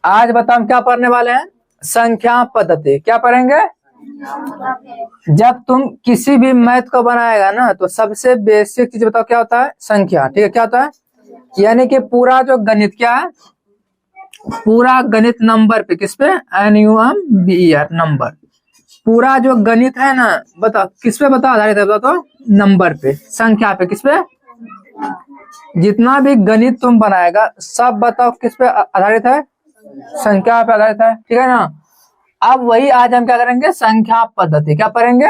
आज बताओ हम क्या पढ़ने वाले हैं, संख्या पद्धति। क्या पढ़ेंगे? जब तुम किसी भी मैथ को बनाएगा ना तो सबसे बेसिक चीज बताओ क्या होता है, संख्या। ठीक है, क्या होता है? यानी कि पूरा जो गणित क्या है, पूरा गणित नंबर पे, किस पे? NUMBER, number. पूरा जो गणित है ना बताओ किस पे बताओ आधारित है, बताओ तो नंबर पे, संख्या पे। किस पे? जितना भी गणित तुम बनाएगा सब बताओ किस पे आधारित है, संख्या पे आधारित है। ठीक है ना। अब वही आज हम क्या करेंगे, संख्या पद्धति। क्या पढ़ेंगे?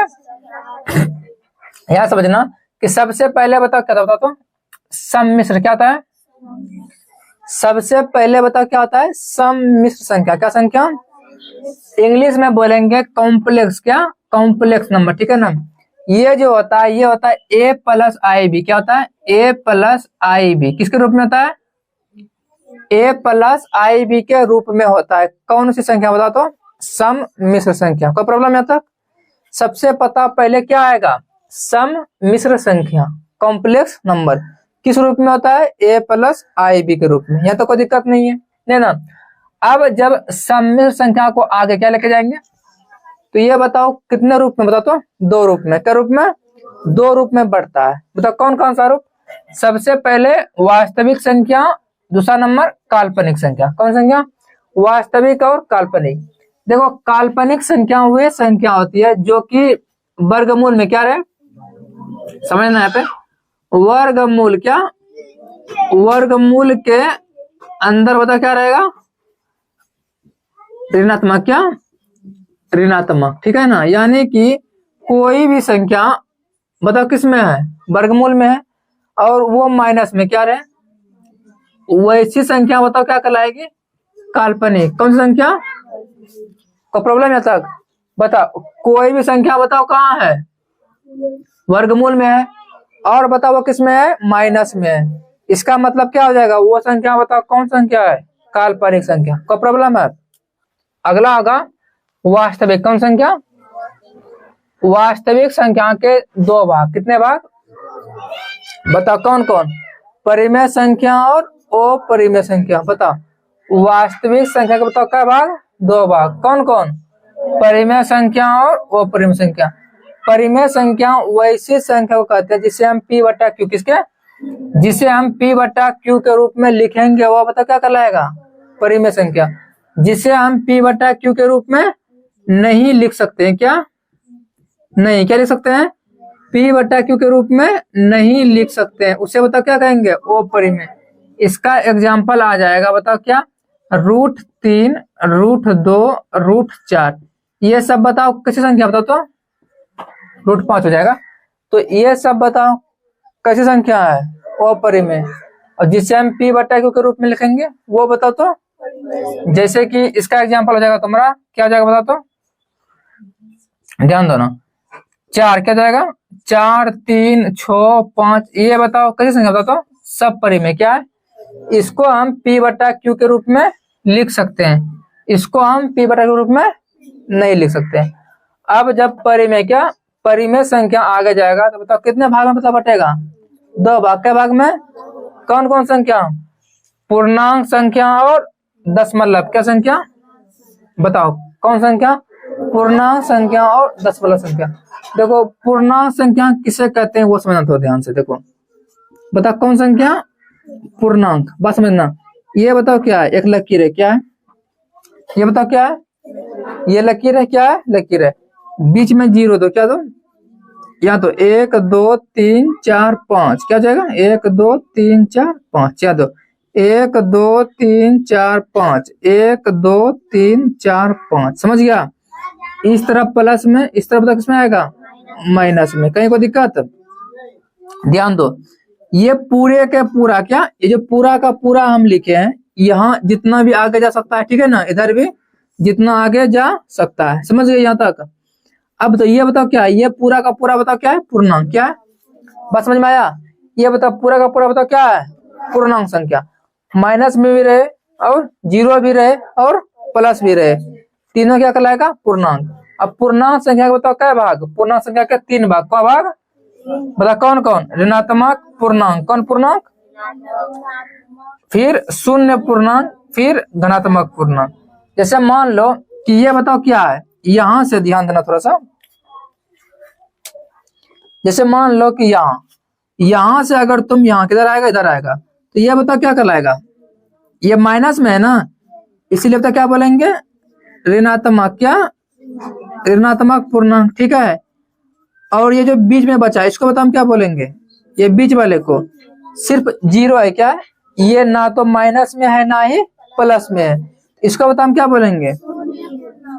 यह समझना कि सबसे पहले बताओ क्या होता है, तो सम्मिश्र। क्या होता है? सबसे पहले बताओ क्या होता है, सम्मिश्र संख्या। क्या संख्या? इंग्लिश में बोलेंगे कॉम्प्लेक्स। क्या? Complex number. ठीक है ना। ये जो होता है ये होता है A+IB। क्या होता है? A+IB किसके रूप में होता है? A+IB के रूप में होता है। कौन सी संख्या बताओ तो? सम्मिश्र संख्या। कोई प्रॉब्लम है तक? सबसे पता पहले क्या आएगा, सम्मिश्र संख्या, कॉम्प्लेक्स नंबर किस रूप में होता है, A+IB के रूप में। यहाँ तो कोई दिक्कत नहीं है ना। अब जब सम्मिश्र संख्या को आगे क्या लेके जाएंगे, तो ये बताओ कितने रूप में, बताओ तो? दो रूप में। क्या रूप में? दो रूप में बढ़ता है। बताओ कौन कौन सा रूप? सबसे पहले वास्तविक संख्या, दूसरा नंबर काल्पनिक संख्या। कौन संख्या? वास्तविक और काल्पनिक। देखो काल्पनिक संख्या वे संख्या होती है जो कि वर्गमूल में क्या रहे, समझना यहाँ पे, वर्गमूल। क्या? वर्गमूल के अंदर बताओ क्या रहेगा, ऋणात्मक। क्या? ऋणात्मक। ठीक है ना। यानी कि कोई भी संख्या बताओ किस में है, वर्गमूल में है, और वो माइनस में क्या रहे, वैसी संख्या बताओ क्या कहलाएगी, काल्पनिक। कौन सी संख्या? को प्रॉब्लम है तक? बताओ कोई भी संख्या बताओ कहाँ है, वर्गमूल में है, और बताओ वो किस में है, माइनस में है। इसका मतलब क्या हो जाएगा, वो संख्या बताओ कौन संख्या है, काल्पनिक संख्या। को प्रॉब्लम है? अगला होगा वास्तविक। कौन संख्या? वास्तविक संख्या के दो भाग। कितने भाग बताओ, कौन कौन? परिमेय संख्या और अपरिमेय संख्या। बताओ वास्तविक संख्या के बताओ क्या भाग, दो भाग। कौन कौन? परिमेय संख्या और अपरिमेय संख्या। परिमेय संख्या वैसी संख्या को कहते हैं जिसे हम P/Q, किसके? जिसे हम P/Q के रूप में लिखेंगे वो बताओ क्या कहलाएगा, परिमेय संख्या। जिसे हम P/Q के रूप में नहीं लिख सकते हैं। क्या नहीं, क्या लिख सकते हैं, P/Q के रूप में नहीं लिख सकते हैं, उसे बताओ क्या कहेंगे, अपरिमेय। इसका एग्जाम्पल आ जाएगा बताओ क्या, √3, √2, √4। ये सब बताओ कैसी संख्या, बताओ तो? √5 हो जाएगा। तो ये सब बताओ कैसी संख्या है, अपरिमेय। और जिसे हम P/Q के रूप में लिखेंगे वो बताओ तो? जैसे कि इसका एग्जाम्पल हो जाएगा तुम्हारा, क्या हो जाएगा बताओ तो? ध्यान दो ना। 4 क्या जाएगा, 4, 3, 6, 5। ये बताओ कैसी संख्या, बताओ तो? सब परिमेय। क्या है? इसको हम P/Q के रूप में लिख सकते हैं, इसको हम P/Q के रूप में नहीं लिख सकते हैं। अब जब परिमेय, क्या परिमेय संख्या आगे जाएगा तो बताओ कितने भाग में बताओ बटेगा, दो भाग। के भाग में कौन कौन संख्या, पूर्णांक संख्या और दशमलव। क्या संख्या बताओ, कौन संख्या, पूर्णांक संख्या और दशमलव संख्या। देखो पूर्णांक संख्या किसे कहते हैं वो समझना थोड़ा ध्यान से। देखो बताओ कौन संख्या, पूर्णांक। बात समझना। ये बताओ क्या है, एक लकीर है। क्या है ये बताओ, क्या है ये लकीर है, क्या है, लकीर है। बीच में 0 दो, क्या दो, या तो 1, 2, 3, 4, 5। क्या जाएगा, 1, 2, 3, 4, 5। क्या दो, 1, 2, 3, 4, 5, 1, 2, 3, 4, 5। समझ गया? इस तरफ प्लस में, इस तरफ किसमें आएगा, माइनस में। कहीं को दिक्कत? ध्यान दो, ये पूरे के पूरा, क्या ये जो पूरा का पूरा हम लिखे हैं, यहाँ जितना भी आगे जा सकता है। ठीक है ना, इधर भी जितना आगे जा सकता है। समझ गए यहाँ तक? अब तो ये बताओ क्या है, ये पूरा का पूरा बताओ क्या है, पूर्णांक। क्या है, बात समझ में आया? ये बताओ पूरा का पूरा बताओ क्या है, पूर्णांक संख्या। माइनस में भी रहे और 0 भी रहे और प्लस भी रहे, तीनों क्या कहलाएगा, पूर्णांक। अब पूर्णांक संख्या बताओ क्या भाग, पूर्णांक संख्या के 3 भाग। क्या भाग बताओ, कौन कौन, ऋणात्मक पूर्णांक। कौन पूर्णांक? फिर शून्य पूर्णांक, फिर धनात्मक पूर्णांक। जैसे मान लो कि ये बताओ क्या है, यहां से ध्यान देना थोड़ा सा। जैसे मान लो कि यहां से अगर तुम यहाँ किधर आएगा, इधर आएगा, तो ये बताओ क्या कहलाएगा, ये माइनस में है ना, इसीलिए बता क्या बोलेंगे, ऋणात्मक, क्या, ऋणात्मक पूर्णांक, ठीक है। और ये जो बीच में बचा है इसको बता हम क्या बोलेंगे, ये बीच वाले को सिर्फ जीरो है, क्या है ये, ना तो माइनस में है ना ही प्लस में है, इसको बता हम क्या बोलेंगे,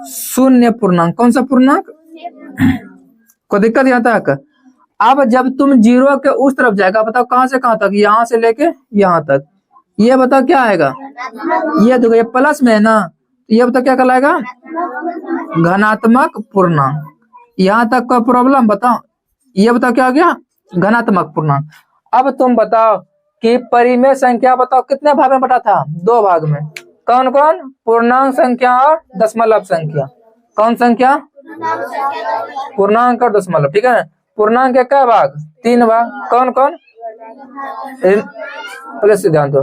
शून्य पूर्णांक। कौन सा पूर्णांक, कोई दिक्कत यहाँ तक। अब जब तुम जीरो के उस तरफ जाएगा, बताओ कहां से कहां तक, यहां से लेके यहां तक, ये बताओ क्या आएगा, ये देखो ये प्लस में है ना, ये बताओ क्या कहलाएगा, घनात्मक पूर्णांक। यहाँ तक का प्रॉब्लम बताओ, ये बताओ क्या हो गया, घनात्मक पूर्णांक। अब तुम बताओ कि परिमेय संख्या बताओ कितने भाग में बटा था, दो भाग में, कौन कौन, पूर्णांक संख्या और दशमलव संख्या। कौन संख्या, पूर्णांक और दशमलव, ठीक है। पूर्णांक के क्या भाग, तीन भाग, कौन कौन, प्लस से ध्यान दो,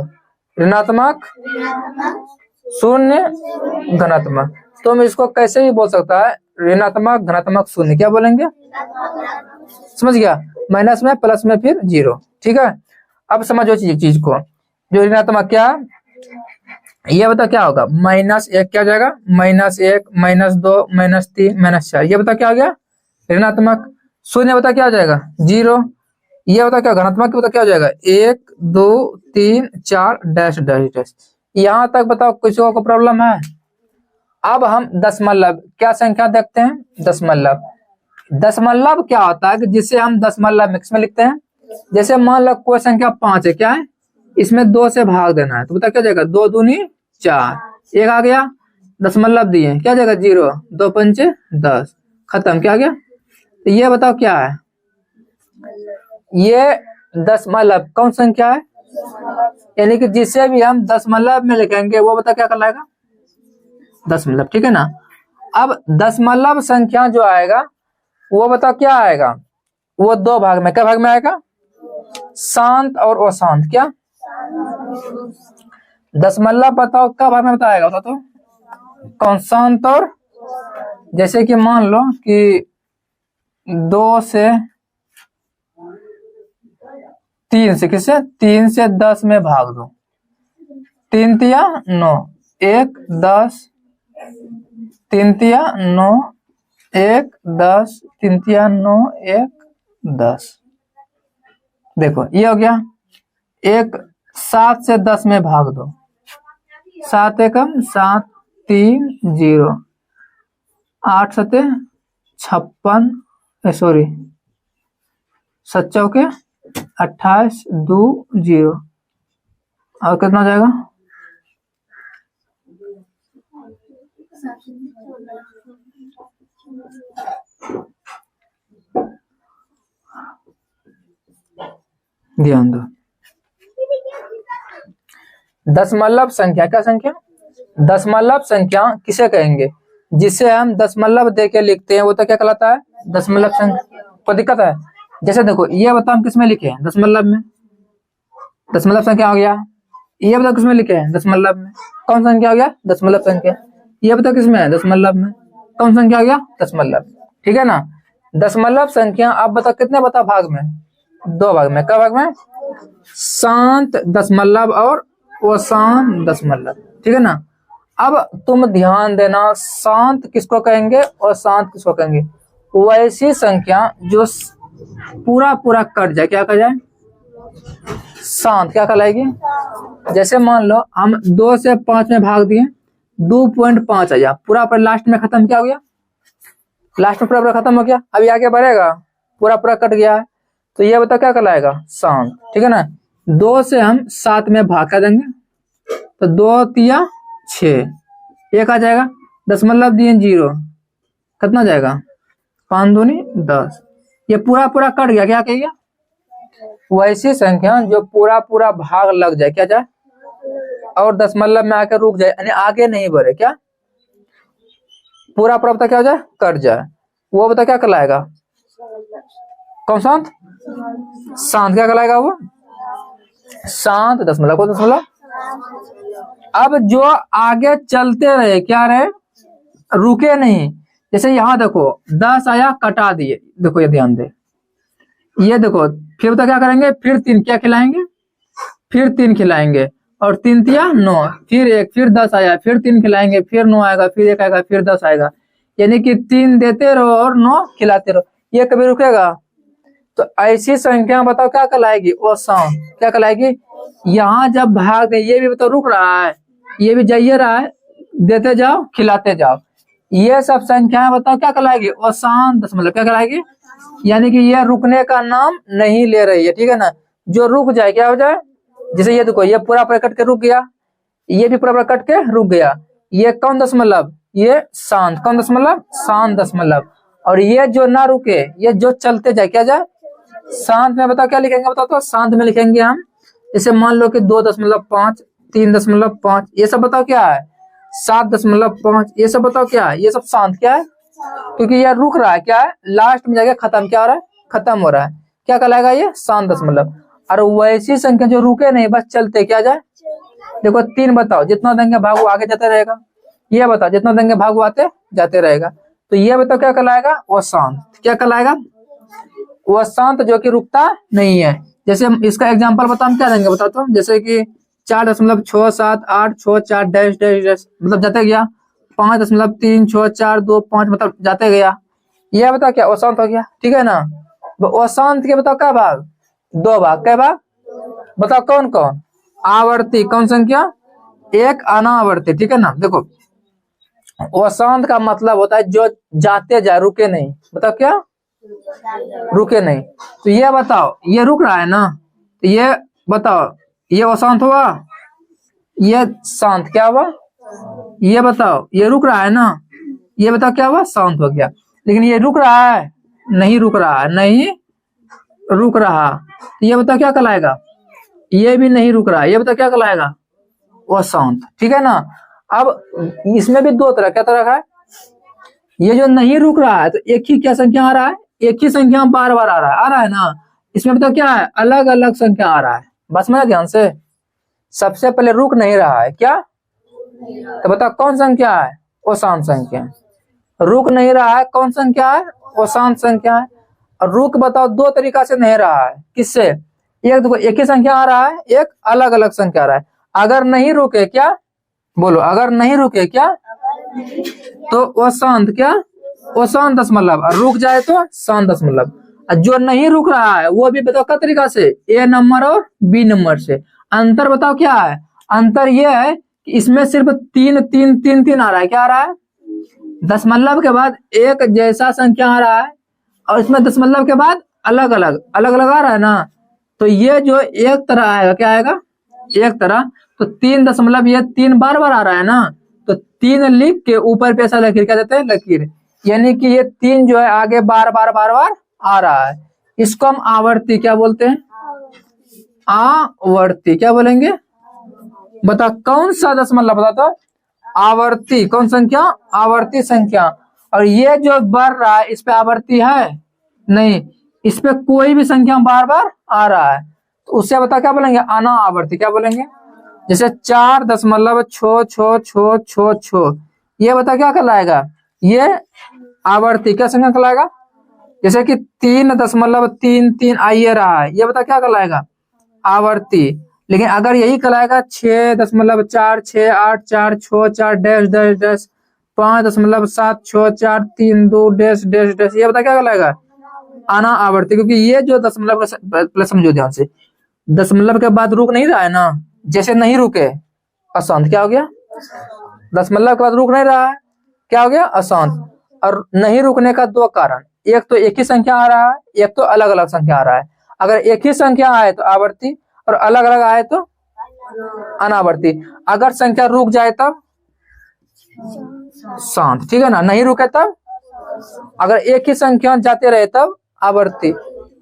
ऋणात्मक, शून्य, धनात्मक। तुम इसको कैसे भी बोल सकता है, ऋणात्मक, धनात्मक, शून्य, क्या बोलेंगे, समझ गया, माइनस में प्लस में फिर जीरो, ठीक है। अब समझो चीज को, जो ऋणात्मक क्या, ये बता क्या होगा, माइनस एक क्या हो जाएगा, माइनस एक, माइनस दो, माइनस तीन, माइनस चार, ये बता क्या हो गया, ऋणात्मक। शून्य बता क्या हो जाएगा, जीरो। ये बता क्या, घनात्मक बता क्या हो जाएगा, एक, दो, तीन, चार, डैश डैश डैश। यहाँ तक बताओ किसी को प्रॉब्लम है। अब हम दशमलव क्या संख्या देखते हैं, दशमलव। दशमलव क्या होता है कि जिसे हम दशमलव मिक्स में लिखते हैं। जैसे मान लो कोई संख्या 5 है, क्या है, इसमें 2 से भाग देना है, तो बता क्या जाएगा, 2 दूनी 4, एक आ गया, दशमलव दिए, क्या जाएगा, 0, 2 पंचे 10, खत्म, क्या आ गया। तो ये बताओ क्या है, ये दशमलव कौन संख्या है, यानी कि जिसे भी हम दशमलव में लिखेंगे वो बता क्या कहलाएगा, दशमलव, ठीक है ना। अब दशमलव संख्या जो आएगा वो बता क्या आएगा, वो दो भाग में, क्या भाग में आएगा, शांत और अशांत, क्या, दशमलव बताओ क्या भाग में बताएगा, बता तो, कौन, शांत और, जैसे कि मान लो कि 2 से 3 से, किससे, 3 से 10 में भाग दो, 3 तिया 9, 1 10, 3 तिया 9, 1 10, 3 तिया 9, 1 10। देखो ये हो गया, एक 7 से 10 में भाग दो, 7 एकम 7, 3 0, 8 सते 56, सॉरी 7 चौके 28, 2 0, और कितना जाएगा, ध्यान दो। दशमलव संख्या क्या संख्या, दशमलव संख्या किसे कहेंगे, जिसे हम दशमलव दे के लिखते हैं वो तो क्या कहलाता है, दशमलव संख्या। कोई दिक्कत है, जैसे देखो ये बताओ हम किसमें लिखे हैं, दशमलव में, दशमलव संख्या हो गया। ये बताओ किसमें लिखे हैं, दशमलव में, कौन संख्या हो गया, दशमलव संख्या। ये बताओ किसमें है, दशमलव में, कौन संख्या हो गया, दशमलव, ठीक है ना। दशमलव संख्या अब बताओ कितने बताओ भाग में, दो भाग में, क्या भाग में, शांत दशमलव और अशांत दशमलव, ठीक है ना। अब तुम ध्यान देना, शांत किसको कहेंगे और शांत किसको कहेंगे, वैसी संख्या जो पूरा पूरा कट जाए, क्या कह जाए, शांत, क्या कहलाएगी। जैसे मान लो हम 2 से 5 में भाग दिए, 2.5 आया, पूरा पर लास्ट में खत्म, क्या हो गया, लास्ट में पूरा पूरा खत्म हो गया, अभी आगे बढ़ेगा, पूरा पूरा कट गया है, तो ये बता क्या कहलाएगा, शांत, ठीक है ना। 2 से हम 7 में भाग कर देंगे, तो 2 तिया 6, एक आ जाएगा, दशमलव दिए 0, कितना जाएगा, 5 दूनी 10, ये पूरा पूरा कट गया, क्या कह गया, वैसी संख्या जो पूरा पूरा भाग लग जाए, क्या जाए, और दशमलव में आकर रुक जाए, यानी आगे नहीं बढ़े, क्या, पूरा पूरा बता क्या हो जाए, कट जाए, वो बता क्या कहलाएगा, कौन, शांत, शांत क्या कहलाएगा वो, शांत दशमलव को दशमलव। अब जो आगे चलते रहे, क्या रहे, रुके नहीं। जैसे यहाँ देखो 10 आया, कटा दिए, देखो ये ध्यान दे, ये देखो, फिर तो क्या करेंगे, फिर 3 क्या खिलाएंगे, फिर 3 खिलाएंगे, और 3 तिया 9, फिर 1, फिर 10 आया, फिर 3 खिलाएंगे, फिर 9 आएगा, फिर 1 आएगा, फिर 10 आएगा। यानी कि 3 देते रहो और 9 खिलाते रहो, ये कभी रुकेगा? तो ऐसी संख्या बताओ क्या कहलाएगी, औसत क्या कहलाएगी। यहाँ जब भाग दे, ये भी बताओ रुक रहा है, ये भी जाइए रहा है, देते जाओ खिलाते जाओ, ये सब संख्याएं बताओ क्या कहलाएगी, औसत दशमलव क्या कहलाएगी। यानी कि ये रुकने का नाम नहीं ले रही है, ठीक है ना। जो रुक जाए क्या हो जाए, जैसे ये देखो, ये पूरा कट के रुक गया, ये भी पूरा कट के रुक गया, ये कौन दशमलव, ये शांत, कौन दशमलव, शांत दशमलव। और ये जो ना रुके, ये जो चलते जाए क्या जाए, शांत में बताओ क्या लिखेंगे, बताओ तो शांत में लिखेंगे हम। जैसे मान लो कि 2.5, 3.5, ये सब बताओ क्या है, 7.5, ये सब बताओ क्या है, ये सब शांत क्या है, क्योंकि ये रुक रहा है, क्या है, लास्ट में जाके खत्म क्या हो रहा है, खत्म हो रहा है, क्या कहलाएगा, ये शांत दशमलव। और वैसी संख्या जो रुके नहीं, बस चलते क्या जाए। देखो 3 बताओ, जितना देंगे भागो आगे जाते रहेगा, ये बताओ जितना देंगे भागो आते जाते रहेगा, तो ये बताओ क्या कहलाएगा, वो शांत, क्या कहलाएगा, वो शांत जो कि रुकता नहीं है। जैसे इसका एग्जांपल बताओ, हम क्या देंगे बताओ तो, जैसे कि 4.67864 डैश डैश डैश, मतलब जाते गया, 5.3642 मतलब जाते गया, यह बताओ क्या अशांत हो गया, ठीक है ना। अशांत के बताओ क्या भाग, 2 भाग, क्या भाग बताओ, कौन कौन, आवर्ती कौन संख्या, एक अनावर्ती, ठीक है ना। देखो अशांत का मतलब होता है जो जाते जाए, रुके नहीं, बताओ क्या, रुके नहीं। तो ये बताओ, ये रुक रहा है ना, तो ये बताओ, ये अशांत हुआ, ये शांत क्या हुआ, ये बताओ, ये रुक रहा है ना, ये बताओ क्या हुआ, शांत हो गया। लेकिन ये रुक रहा है, नहीं रुक रहा है, नहीं रुक रहा, तो ये बताओ क्या कहलाएगा, ये भी नहीं रुक रहा है, ये बताओ क्या कहलाएगा, वो शांत, ठीक है ना। अब इसमें भी 2 तरह, क्या तरह है, ये जो नहीं रुक रहा है, तो एक ही क्या संख्या आ रहा है, एक ही संख्या बार बार आ रहा है ना, इसमें बताओ क्या है, अलग अलग संख्या आ रहा है, बस मेरा ध्यान से। सबसे पहले रुक नहीं रहा है क्या, तो बताओ कौन संख्या है, वो शांत संख्या। रुक नहीं रहा है, कौन संख्या है, वो शांत संख्या है। और रुक बताओ 2 तरीका से नहीं रहा है, किससे, एक देखो, एक ही संख्या आ रहा है, एक अलग अलग संख्या आ रहा है। अगर नहीं रुके क्या, बोलो, अगर नहीं रुके क्या, तो वो शांत क्या, वो शांत दशमलव, और रुक जाए तो शांत दशमलव। जो नहीं रुक रहा है वो भी बताओ क्या तरीका से, ए नंबर और बी नंबर से। अंतर बताओ क्या है, अंतर ये है कि इसमें सिर्फ 3 3 3 3 आ रहा है, क्या आ रहा है, दशमलव के बाद एक जैसा संख्या आ रहा है, और इसमें दशमलव के बाद अलग अलग आ रहा है ना। तो ये जो एक तरह आएगा, क्या आएगा, एक तरह। तो 3 दशमलव, ये 3 बार बार आ रहा है ना, तो 3 लिख के ऊपर पे ऐसा लकीर, क्या देते हैं, लकीर। यानी कि ये 3 जो है आगे बार बार आ रहा है, इसको हम आवर्ती क्या बोलते हैं, आवर्ती क्या बोलेंगे, बता कौन सा दशमलव, बता तो, आवर्ती कौन संख्या, आवर्ती संख्या। और ये जो बढ़ रहा है, इस पे आवर्ती है नहीं, इस पे कोई भी संख्या बार बार आ रहा है, तो उससे बता क्या बोलेंगे, अना आवर्ती क्या बोलेंगे। जैसे 4.66666, ये बता क्या कहलाएगा, ये आवर्ती क्या संख्या कहलाएगा। जैसे कि 3.33 आइए रहा है, ये बता क्या कहलाएगा, आवर्ती। लेकिन अगर यही कहलाएगा 6.468464 dash dash dash 5.76432 dash dash dash, ये बता क्या कहलाएगा, आना आवर्ती। क्योंकि ये जो दशमलव का, प्लस समझो ध्यान से, दशमलव के बाद रुक नहीं रहा है ना, जैसे नहीं रुके अशांत, क्या हो गया, दशमलव के बाद रुक नहीं रहा है, क्या हो गया, अशांत। और नहीं रुकने का 2 कारण, एक तो एक ही संख्या आ रहा है, एक तो अलग अलग संख्या आ रहा है। अगर एक ही संख्या आए तो आवर्ती, और अलग अलग आए तो अनावर्ती। अगर संख्या रुक जाए तब शांत, ठीक है ना, नहीं रुके तब, अगर एक ही संख्या जाते रहे तब आवर्ती,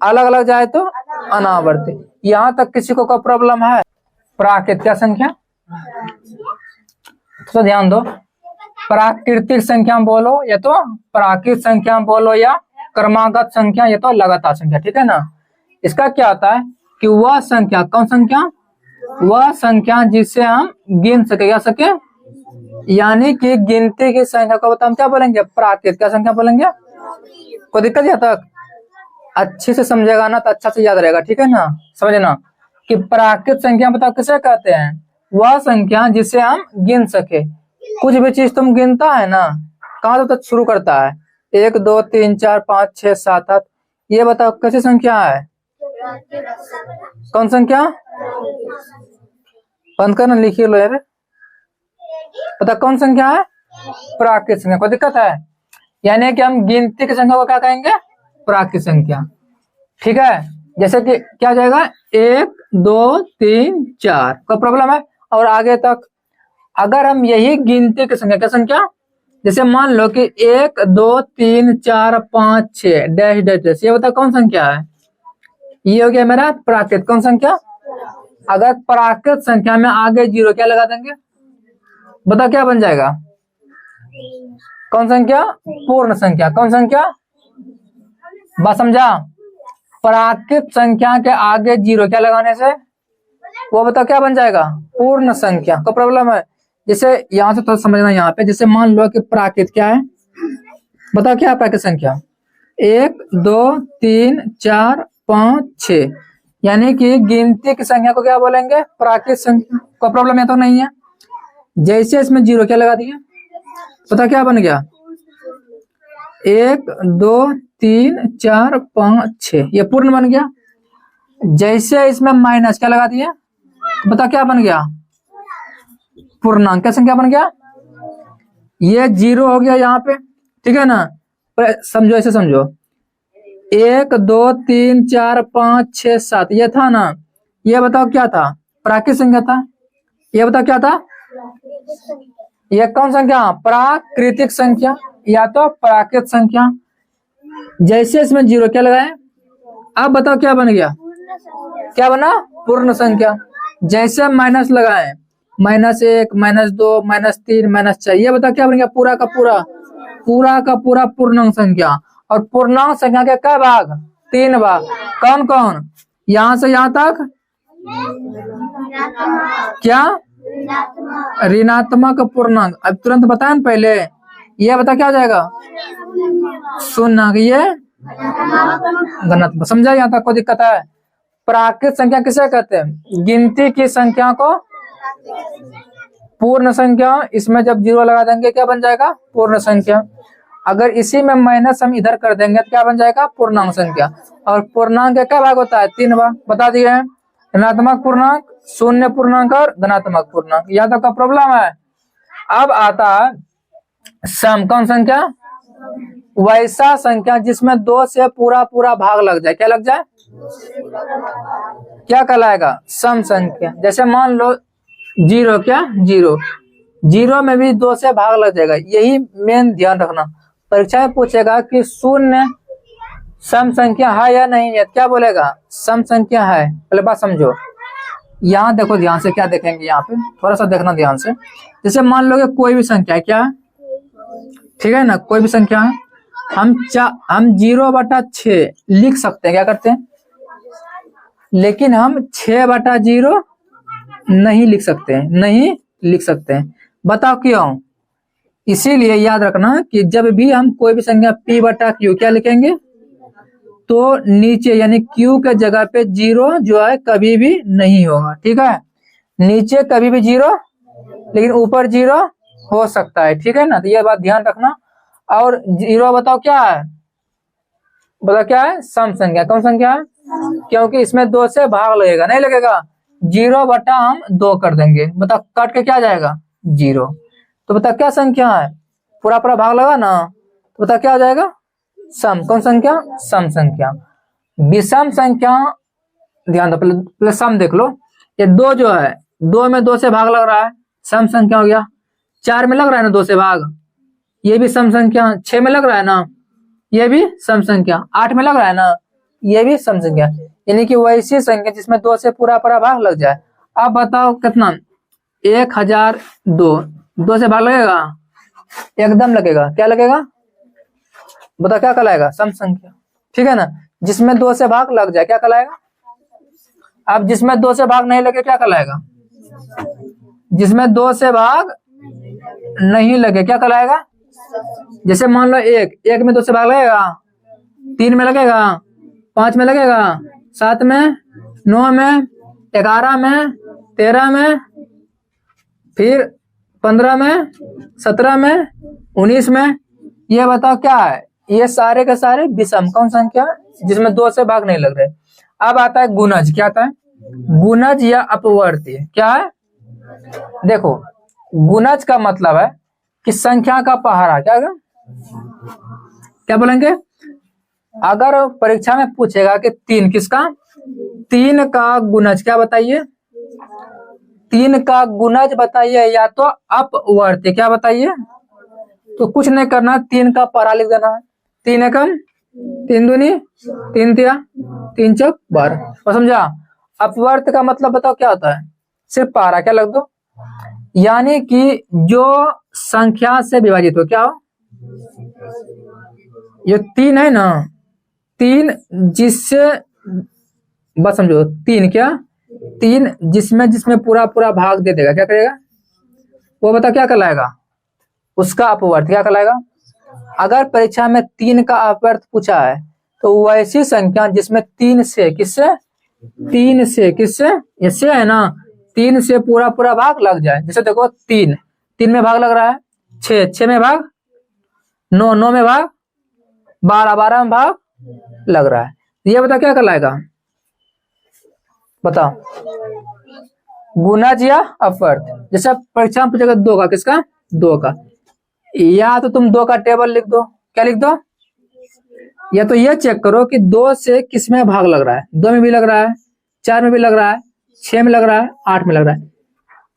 अलग अलग जाए तो अनावर्ती। यहाँ तक किसी को कोई प्रॉब्लम है, प्राकृतिक संख्या तो ध्यान दो, प्राकृतिक संख्या बोलो या तो प्राकृतिक संख्या बोलो, या क्रमागत संख्या या तो लगातार संख्या, ठीक है ना। इसका क्या होता है कि वह संख्या, कौन संख्या, वह संख्या जिसे हम गिन सके, क्या सके, यानी कि गिनती की संख्या को हम क्या बोलेंगे, प्राकृत। क्या संख्या बोलेंगे? कोई दिक्कत है तक? अच्छे से समझेगा ना तो अच्छा से याद रहेगा, ठीक है ना। समझना कि प्राकृत संख्या बताओ किसे कहते हैं? वह संख्या जिसे हम गिन सके। कुछ भी चीज तुम गिनता है ना, कहाँ तक शुरू करता है? 1 2 3 4 5 6 7 8। ये बताओ कैसी संख्या है? कौन संख्या? बंद करना, लिखिए लो यार। पता कौन संख्या है? प्राकृत संख्या। कोई दिक्कत है? यानी कि हम गिनती की संख्या को क्या कहेंगे? प्राकृत संख्या। ठीक है, जैसे कि क्या जाएगा, 1 2 3 4। कोई प्रॉब्लम है? और आगे तक अगर हम यही गिनती की संख्या, क्या संख्या, जैसे मान लो कि 1 2 3 4 5 6 डैश डैश डैश, ये बता कौन संख्या है? ये हो गया मेरा प्राकृत। कौन संख्या? अगर प्राकृत संख्या में आगे जीरो क्या लगा देंगे, बता क्या बन जाएगा? कौन संख्या? पूर्ण संख्या। कौन संख्या? बात समझा? प्राकृत संख्या के आगे जीरो क्या लगाने से वो बता क्या बन जाएगा? पूर्ण संख्या। कोई प्रॉब्लम है? जैसे यहां से तो समझना, यहाँ पे जैसे मान लो कि प्राकृत क्या है, बताओ क्या है प्राकृत संख्या? 1 2 3 4 5 6, यानी कि गिनती की संख्या को क्या बोलेंगे? प्राकृत संख्या। कोई प्रॉब्लम है तो नहीं है? जैसे इसमें जीरो क्या लगा दिया, पता क्या बन गया? 1 2 3 4 5 6, ये पूर्ण बन गया। जैसे इसमें माइनस क्या लगा दिया, बता क्या बन गया? पूर्णांक। क्या संख्या बन गया? ये जीरो हो गया यहाँ पे, ठीक है ना। पर समझो, ऐसे समझो, 1 2 3 4 5 6 7 ये था ना, ये बताओ क्या था? प्राकृत संख्या था। ये बताओ क्या था? ये कौन संख्या? प्राकृतिक संख्या या तो प्राकृत संख्या। जैसे इसमें जीरो क्या लगाए, अब बताओ क्या बन गया? क्या बना? पूर्ण संख्या। जैसे माइनस लगाए, -1 -2 -3 -4, ये बताओ क्या बन गया? पूरा का पूरा पूर्णांक संख्या। और पूर्णांक संख्या के क्या भाग? 3 भाग। कौन कौन? यहां से यहां तक क्या? ऋणात्मक पूर्णांक। अब तुरंत बताएं पहले, ये बता क्या हो जाएगा? शून्य। ये धनात्मक। समझा यहाँ तक? कोई दिक्कत है? प्राकृत संख्या किसे कहते हैं? गिनती की संख्या को पूर्ण संख्या। इसमें जब जीरो लगा देंगे क्या बन जाएगा? पूर्ण संख्या। अगर इसी में माइनस हम इधर कर देंगे तो क्या बन जाएगा? पूर्णांक संख्या। और पूर्णांक का क्या भाग होता है? 3 भाग। बता दिए हैं, ऋणात्मक पूर्णांक, शून्य पूर्णांक और धनात्मक पूर्णांक। यहाँ तक का प्रॉब्लम है? अब आता है सम। कौन संख्या? वैसा संख्या जिसमें 2 से पूरा भाग लग जाए। क्या लग जाए? क्या कहलाएगा? सम संख्या। जैसे मान लो जीरो, क्या जीरो में भी 2 से भाग लग जाएगा। यही मेन ध्यान रखना, परीक्षा में पूछेगा कि शून्य सम संख्या है या नहीं है, क्या बोलेगा? सम संख्या है। पहले बात समझो, यहाँ देखो ध्यान से, क्या देखेंगे यहाँ पे, थोड़ा सा देखना ध्यान से। जैसे मान लो कि कोई भी संख्या है, क्या है, ठीक है ना, कोई भी संख्या है, हम 0/6 लिख सकते हैं। क्या करते हैं? लेकिन हम 6/0 नहीं लिख सकते हैं। बताओ क्यों? इसीलिए याद रखना कि जब भी हम कोई भी संख्या p/q क्या लिखेंगे, तो नीचे यानी q के जगह पे जीरो जो है कभी भी नहीं होगा। ठीक है, नीचे कभी भी जीरो, लेकिन ऊपर जीरो हो सकता है। ठीक है ना, तो ये बात ध्यान रखना। और जीरो बताओ क्या है? बताओ क्या है? सम संख्या। कौन संख्या है? क्योंकि इसमें 2 से भाग लगेगा, नहीं लगेगा। 0/2 कर देंगे, बताओ कट के क्या जाएगा? 0। तो बताओ क्या संख्या है? पूरा भाग लगा ना, तो बताओ क्या हो जाएगा? सम। कौन संख्या? सम संख्या। विषम संख्या ध्यान दो, पहले सम देख लो। ये 2 जो है, 2 में 2 से भाग लग रहा है, सम संख्या हो गया। 4 में लग रहा है ना 2 से भाग, ये भी सम संख्या। 6 में लग रहा है ना, ये भी सम संख्या। 8 में लग रहा है ना, ये भी सम संख्या। यानी कि वैसी संख्या जिसमें 2 से पूरा भाग लग जाए। अब बताओ कितना? 1002, 2 से भाग लगेगा? एकदम लगेगा। क्या लगेगा? बताओ क्या कहलाएगा? सम संख्या। ठीक है ना, जिसमें 2 से भाग लग जाए क्या कहलाएगा? अब जिसमें 2 से भाग नहीं लगे क्या कहलाएगा? जिसमें 2 से भाग नहीं लगे क्या कहलाएगा? जैसे मान लो एक में 2 से भाग लगेगा, 3 में लगेगा, 5 में लगेगा, 7 में, 9 में, 11 में, 13 में, फिर 15 में, 17 में, 19 में। ये बताओ क्या है? ये सारे के सारे विषम कौन संख्या जिसमें 2 से भाग नहीं लग रहे। अब आता है गुणज। क्या आता है? गुणज या अपवर्ती। क्या है? देखो, गुणज का मतलब है कि संख्या का पहाड़ा। क्या बोलेंगे? अगर परीक्षा में पूछेगा कि 3 किसका, 3 का गुणज क्या बताइए? 3 का गुणज बताइए या तो अपवर्ती। क्या बताइए? तो कुछ नहीं करना, 3 का पहाड़ा लिख देना है। 3 एकम 3 दूनी 3 तिया 3 चौक 12। और समझा? अपवर्त का मतलब बताओ क्या होता है? सिर्फ पहाड़ा। क्या लग दो? यानी कि जो संख्या से विभाजित हो। क्या हो? ये 3 है ना, 3 जिससे, बस समझो 3 क्या, 3 जिसमें पूरा पूरा भाग दे देगा। क्या करेगा वो बता क्या कहलाएगा? उसका अपवर्त। क्या कहलाएगा? अगर परीक्षा में 3 का अपवर्त पूछा है तो वैसी संख्या जिसमें 3 से किससे, 3 से किससे, इससे है ना, 3 से पूरा पूरा भाग लग जाए। जैसे देखो 3 में भाग लग रहा है, 6 में भाग, 9 में भाग, 12 में भाग लग रहा है। ये बता क्या कहलाएगा? बताओ, गुणज या अपवर्त। जैसे परीक्षा में पूछेगा 2 का, किसका? 2 का। या तो तुम 2 का टेबल लिख दो। क्या लिख दो? या तो ये चेक करो कि 2 से किस में भाग लग रहा है। 2 में भी लग रहा है, 4 में भी लग रहा है, 6 में लग रहा है, 8 में लग रहा है।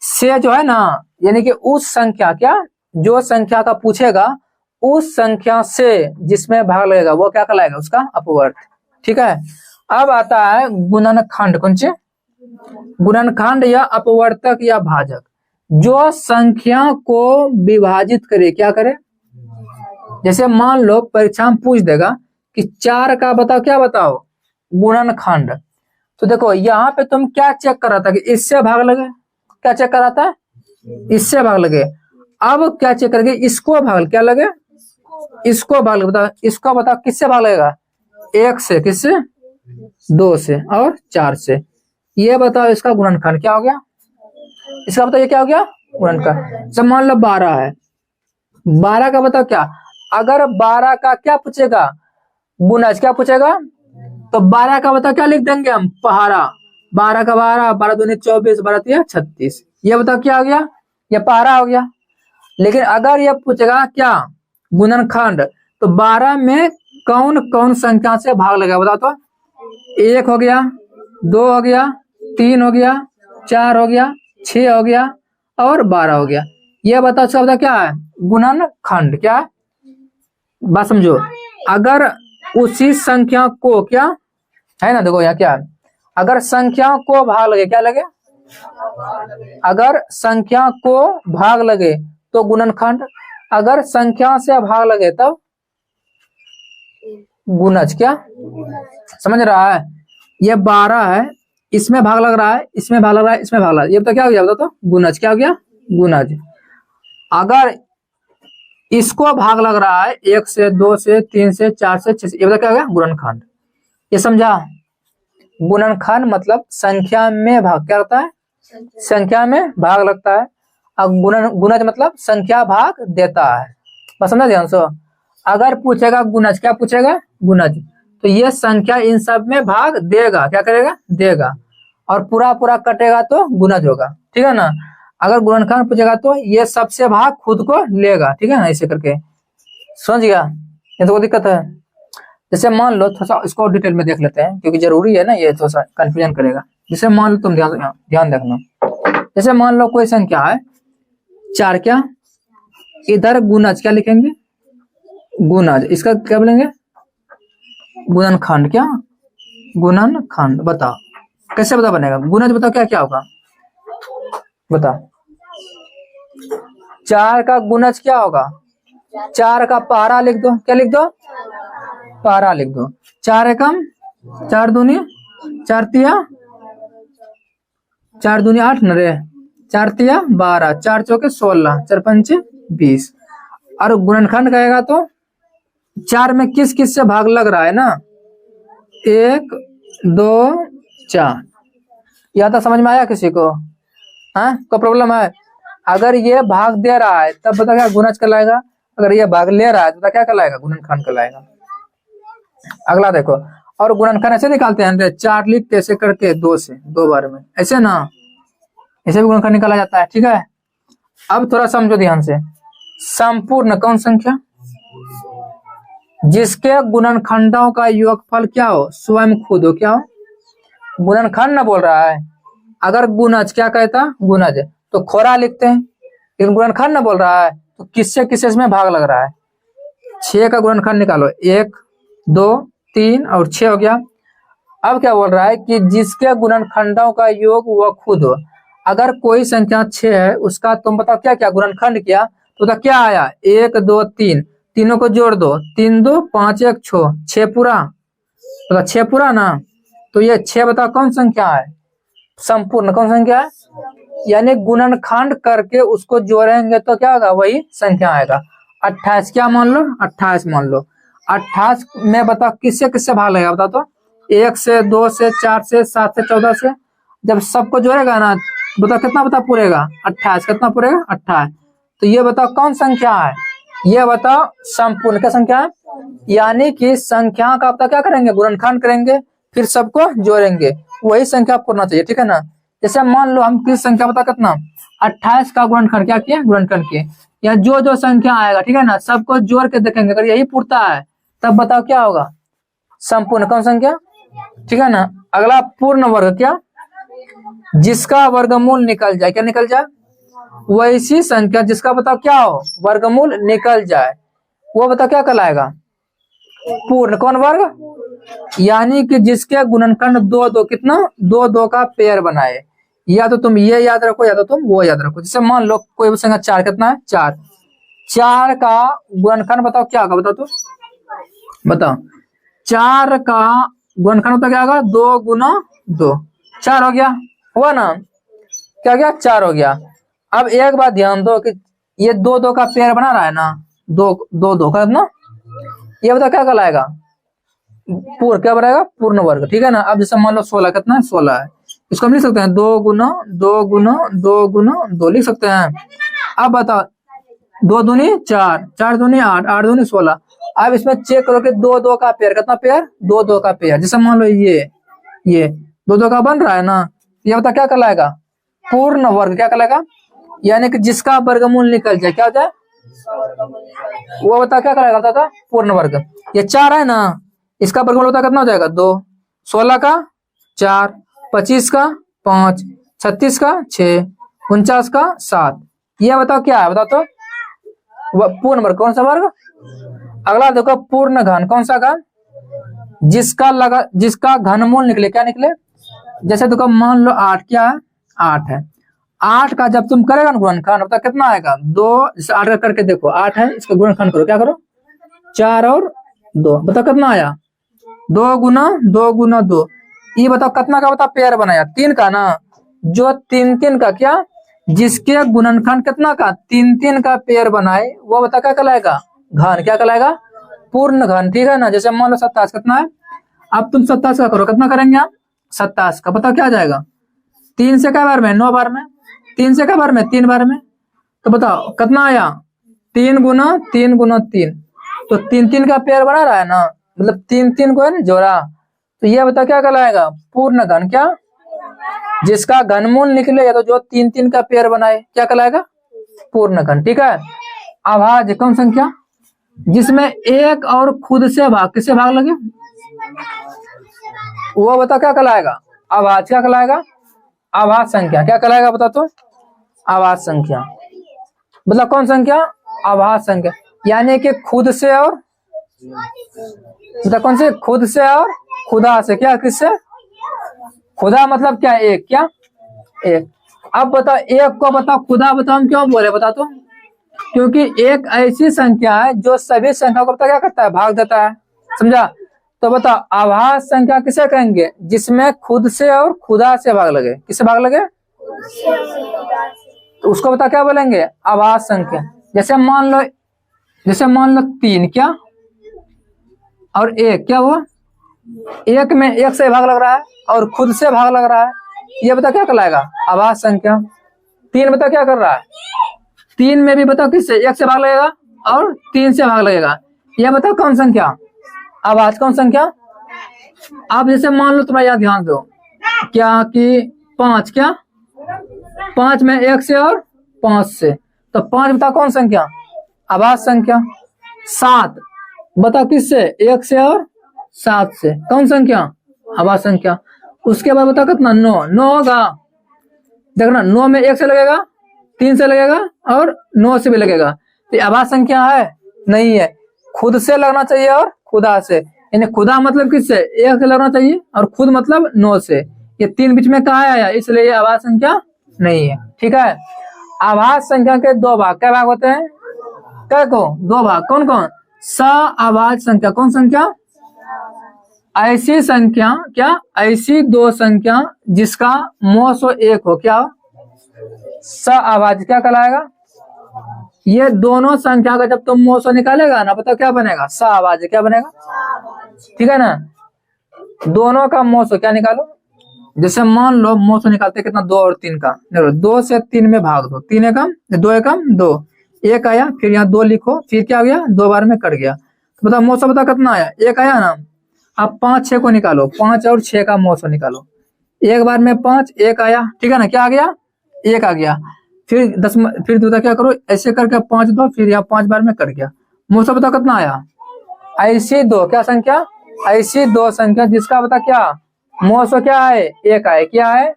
से जो है ना, यानी कि उस संख्या, क्या, जो संख्या का पूछेगा उस संख्या से जिसमें भाग लगेगा वो क्या कहलाएगा? उसका अपवर्त। ठीक है। अब आता है गुणनखंड। कौन सी? गुणनखंड या अपवर्तक या भाजक। जो संख्या को विभाजित करे। क्या करे? जैसे मान लो परीक्षा में पूछ देगा कि 4 का बताओ। क्या बताओ? गुणनखंड। तो देखो यहाँ पे तुम क्या चेक कर रहा था कि इससे भाग लगे। क्या चेक कर रहा था? इससे भाग लगे। अब क्या चेक करेंगे? इसको भाग क्या लगे? इसको भाग लगे। बताओ इसको, बताओ किससे भाग लगेगा? 1 से, किससे? 2 से और 4 से। ये बताओ इसका गुणनखंड क्या हो गया? इसका बताओ ये क्या हो गया? गुणनखंड। जब मान लो 12 है, 12 का बताओ क्या? अगर 12 का क्या पूछेगा? गुणज। क्या पूछेगा? तो 12 का बताओ क्या लिख देंगे हम? पहाड़ा। 12 का 12, 12 दूनी 24, 12 तिया 36। ये बताओ क्या हो गया? ये पहाड़ा हो गया। लेकिन अगर ये पूछेगा क्या? गुणनखंड। तो 12 में कौन कौन संख्या से भाग लगेगा बताओ तो? 1 हो गया, 2 हो गया, 3 हो गया, 4 हो गया, 6 हो गया और 12 हो गया। ये बताओ शब्द क्या है? गुणनखंड। क्या है? बात समझो। अगर उसी संख्या को, क्या है ना, देखो यहाँ क्या है, अगर संख्या को भाग लगे। क्या लगे? अगर संख्या को भाग लगे तो गुणनखंड। अगर संख्या से भाग लगे तब गुणज। क्या समझ रहा है? ये 12 है, इसमें भाग लग रहा है, इसमें भाग लग रहा है, इसमें भाग लग रहा है। ये बताओ क्या हो गया? बताओ तो गुणज। क्या हो गया? गुणज। अगर इसको भाग लग रहा है 1 से, 2 से, 3 से, 4 से, 6 से, ये बताओ क्या हो गया? गुणनखंड। ये समझा? गुणनखंड मतलब संख्या में भाग। क्या होता है? संख्या में भाग लगता है। अब गुणज मतलब संख्या भाग देता है। बस समझा ध्यान से। अगर पूछेगा गुणज। क्या पूछेगा? गुणज। तो ये संख्या इन सब में भाग देगा। क्या करेगा? देगा। और पूरा पूरा कटेगा तो गुणज होगा। ठीक है ना? अगर गुणनखंड पूछेगा तो ये सबसे भाग खुद को लेगा। ठीक है ना? ऐसे करके समझ गया? ये तो कोई दिक्कत है? जैसे मान लो, थोड़ा सा इसको डिटेल में देख लेते हैं क्योंकि जरूरी है ना, ये थोड़ा सा कंफ्यूजन करेगा। जैसे मान लो, तुम ध्यान रखना। जैसे मान लो कोई संख्या है 4। क्या? इधर गुणज। क्या लिखेंगे? गुणज। इसका क्या बोलेंगे? गुणनखंड। क्या? गुणनखंड। बताओ कैसे बता बनेगा गुणज? बताओ क्या क्या होगा? बताओ। 4 का गुणज क्या होगा? 4 का पहाड़ा लिख दो। क्या लिख दो? पहाड़ा लिख दो। 4 एकम 4 दूनी 4 तिया 4 दूनी 8 न रे, 4 तिया 12, 4 चौके 16, 4 पंचे 20। और गुणनखंड कहेगा तो 4 में किस किस से भाग लग रहा है ना, 1 2 4। यह तो समझ में आया किसी को? हाँ, कोई प्रॉब्लम है? अगर ये भाग दे रहा है तब बता क्या गुणज कहलाएगा, अगर ये भाग ले रहा है तो बता क्या कहलाएगा, गुणनखंड कहलाएगा। अगला देखो, और गुणनखंड ऐसे निकालते हैं, 4 लिख कैसे करके 2 से 2 बार में, ऐसे ना, ऐसे भी गुणनखंड निकाला जाता है। ठीक है, अब थोड़ा समझो ध्यान से। संपूर्ण कौन संख्या जिसके गुणनखंडों का योगफल क्या हो, स्वयं खुद हो, क्या हो, गुणनखंड न बोल रहा है। अगर गुणज क्या कहता, गुणज तो खोरा लिखते हैं, लेकिन गुणनखंड न बोल रहा है तो किससे किससे इसमें भाग लग रहा है। 6 का गुणनखंड निकालो, 1 2 3 और 6 हो गया। अब क्या बोल रहा है कि जिसके गुणनखंडों का योग वह खुद हो। अगर कोई संख्या 6 है, उसका तुम बताओ क्या क्या गुणनखंड किया तो बता क्या आया, 1 2 3, तीनों को जोड़ दो, 3 2 5 1 6 पूरा, बता 6 पूरा ना। तो ये 6 बताओ कौन संख्या है, संपूर्ण कौन संख्या है, यानी गुणनखंड करके उसको जोड़ेंगे तो क्या होगा, वही संख्या आएगा। 28 क्या मान लो, 28 मान लो। 28 में बताओ किससे किससे भाग लगेगा, बता तो 1 से 2 से 4 से 7 से 14 से, जब सबको जोड़ेगा ना बताओ कितना बता पूरेगा, 28 कितना पूरेगा 28। तो ये बताओ कौन संख्या है, ये बताओ संपूर्ण क्या संख्या है, यानी कि संख्या का पता क्या करेंगे, गुणनखंड करेंगे फिर सबको जोड़ेंगे, वही संख्या पूर्णा चाहिए। ठीक है ना, जैसे मान लो हम किस संख्या बता कितना 28 का गुणनखंड क्या किया, गुणनखंड किए, या जो जो संख्या आएगा ठीक है ना सबको जोड़ के देखेंगे, अगर यही पूर्ता है तब बताओ क्या होगा, संपूर्ण कौन संख्या। ठीक है ना, अगला पूर्ण वर्ग, क्या जिसका वर्गमूल निकल जाए, क्या निकल जाए, वैसी संख्या जिसका बताओ क्या हो, वर्गमूल निकल जाए, वो बताओ क्या कहलाएगा, पूर्ण कौन वर्ग, यानी कि जिसके गुणनखंड 2 2 कितना 2 2 का पेयर बनाए। या तो तुम ये याद रखो या तो तुम वो याद रखो। जैसे मान लो कोई संख्या 4 कितना है, 4 का गुणनखंड बताओ क्या होगा, बताओ तो बताओ, 4 का गुणनखंड होता क्या होगा, 2 गुना 2, 4 हो गया, हुआ ना, क्या गया 4 हो गया। अब एक बात ध्यान दो कि ये 2 2 का पेयर बना रहा है ना, 2 2 2 का ना, ये बताओ क्या कहलाएगा, पूर्ण क्या बनाएगा, पूर्ण वर्ग। ठीक है ना, अब जैसे मान लो 16 कितना है, 16 है, इसको हम लिख सकते हैं 2 गुना 2 गुना 2 गुना 2 लिख सकते हैं। अब बताओ 2 दूनी 4, 4 दूनी 8, 8 दूनी 16। अब इसमें चेक करो कि 2 2 का पेयर कितना पेयर, 2 2 का पेयर। जैसे मान लो ये 2 2 का बन रहा है ना, ये बता क्या कहलाएगा, पूर्ण वर्ग क्या कहलाएगा, यानी कि जिसका वर्गमूल निकल जाए क्या हो जाए, वो बता क्या कहलाएगा, बता पूर्ण वर्ग। ये 4 है ना, इसका वर्गमूल बता कितना हो जाएगा, 2, 16 का 4, 25 का 5, 36 का 6, 49 का 7। ये बताओ क्या है, बताओ तो पूर्ण वर्ग कौन सा वर्ग। अगला देखो पूर्ण घन, कौन सा घन, जिसका घनमूल निकले, क्या निकले। जैसे देखो मान लो 8 क्या है, 8 है, 8 का जब तुम करेगा ना गुणनखंड बता कितना आएगा, 2, जैसे 8 का करके देखो 8 है, इसका गुणनखंड करो, क्या करो 4 और 2, बताओ कितना आया, 2 गुना 2 गुना 2। ये बताओ कितना का बताओ पेयर बनाया, 3 का ना, जो 3 3 का क्या, जिसके गुणनखंड कितना का 3 3 का पेयर बनाए, वो बता क्या कहलाएगा, घन क्या कहलाएगा, पूर्ण घन। ठीक है ना, जैसे मान लो 27 कितना है, अब तुम 27 का करो, कितना करेंगे आप 27 का, बताओ क्या आ जाएगा, 3 से क्या बार में 9 बार में, 3 से क्या बार में 3 बार में, तो बताओ कितना आया, 3 गुना 3 गुना 3, तो 3 3 का पेयर बना रहा है ना, मतलब 3 3 को है ना जोड़ा, तो ये बता क्या कहलाएगा, पूर्ण घन, क्या जिसका घनमूल निकले या तो जो 3 3 का पेयर बनाए क्या कहलाएगा, पूर्ण घन। ठीक है, अभाज्य कौन संख्या, जिसमें एक और खुद से भाग, किससे भाग लगे, वो बता क्या कहलाएगा, अभाज्य क्या कहलाएगा, अभाज्य संख्या क्या कहलाएगा, बता तो अभाज्य संख्या मतलब कौन संख्या, अभाज्य संख्या, यानी कि खुद से और बता कौन से, खुद से और खुदा से, क्या किससे, खुदा मतलब क्या, एक, क्या एक। अब बताओ एक को बताओ खुदा, बताओ हम क्यों बोले, बता तो क्योंकि एक ऐसी संख्या है जो सभी संख्या को पता क्या करता है, भाग देता है, समझा। तो बताओ अभाज्य संख्या किसे कहेंगे, जिसमें खुद से और खुदा से भाग लगे, किससे भाग लगे, तो उसको बता क्या बोलेंगे, आभाज्य संख्या। जैसे मान लो 3 क्या और 1 क्या हुआ, 1 में 1 से भाग लग रहा है और खुद से भाग लग रहा है, ये बता क्या कहलाएगा, आभाज्य संख्या। 3 बता क्या कर रहा है, 3 में भी बताओ किससे, 1 से भाग लगेगा और 3 से भाग लगेगा, यह बताओ कौन संख्या, आभाज्य कौन संख्या। आप जैसे मान लो, तुम्हारा यहाँ ध्यान दो क्या कि 5 क्या, 5 में 1 से और 5 से, तो 5 बता कौन संख्या, आभाज्य संख्या। 7 बता किससे, 1 से और 7 से, कौन संख्या, आभाज्य संख्या। उसके बाद बता कितना, 9 होगा, देखना 9 में 1 से लगेगा, 3 से लगेगा और 9 से भी लगेगा, तो आभाज्य संख्या है नहीं है। खुद से लगना चाहिए और खुदा से, यानी खुदा मतलब किससे, 1 से लगना चाहिए और खुद मतलब 9 से, ये 3 बीच में कहा आया, इसलिए ये आभाज्य संख्या नहीं है। ठीक है, आभाज्य संख्या के 2 भाग, क्या भाग होते हैं, क्या को 2 भाग, कौन कौन, सआभाज्य संख्या, कौन संख्या, ऐसी संख्या क्या, ऐसी 2 संख्या जिसका मोसो 1 हो, क्या सआभाज्य क्या कहलाएगा। ये दोनों संख्या का जब तुम मोसो निकालेगा ना, पता क्या बनेगा, सआभाज्य क्या बनेगा। ठीक है ना, दोनों का मोसो क्या निकालो, जैसे मान लो मोसो निकालते कितना, 2 और 3 का, देखो 2 से 3 में भाग दो, 3 एकम 2 एकम 2, 1 आया, फिर यहाँ 2 लिखो, फिर क्या हो गया, 2 बार में कट गया, तो बताओ मोसो बता कितना आया, 1 आया ना। अब 5 6 को निकालो, 5 और 6 का मोसो निकालो, 1 बार में 5, 1 आया, ठीक है ना, क्या आ गया, 1 आ गया, फिर 10 फिर दूसरा क्या करो, ऐसे करके 5 दो, फिर यहाँ 5 बार में कट गया, मोसो बता कितना आया, ऐसी 2 क्या संख्या, ऐसी 2 संख्या जिसका बता क्या मोसो क्या है, 1 है, क्या है,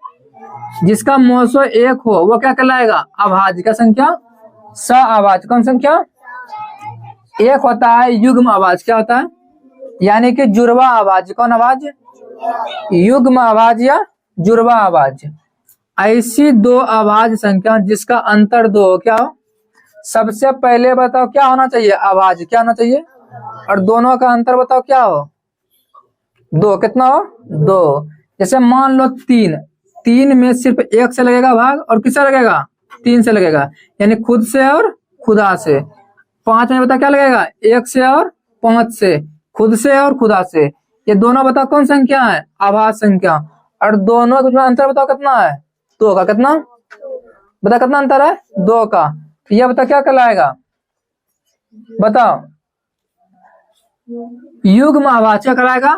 जिसका मोसो 1 हो वो क्या कहलाएगा, अभाज्य का संख्या, सआभाज्य कौन संख्या। 1 होता है युग्म अभाज्य, क्या होता है, यानी कि जुड़वा अभाज्य, कौन अभाज्य, युग्म अभाज्य या जुड़वा अभाज्य। ऐसी 2 अभाज्य संख्या जिसका अंतर 2 हो, क्या हो, सबसे पहले बताओ क्या होना चाहिए, अभाज्य क्या होना चाहिए, और दोनों का अंतर बताओ क्या हो, 2, कितना हो 2। जैसे मान लो 3 में सिर्फ 1 से लगेगा भाग और किससे लगेगा, 3 से लगेगा, यानी खुद से और खुदा से। 5 में बता क्या लगेगा, 1 से और 5 से, खुद से और खुदा से, ये दोनों बताओ कौन संख्या है, आभाज्य संख्या, और दोनों का अंतर बताओ कितना है, 2 का, कितना बता कितना अंतर है, 2 का, तो यह बता क्या कहलाएगा, बताओ युग्म अभाज्य कहलाएगा।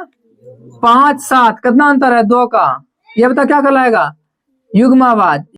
5 7 कितना अंतर है, 2 का, यह बता क्या कहलाएगा, युग्म अभाज्य।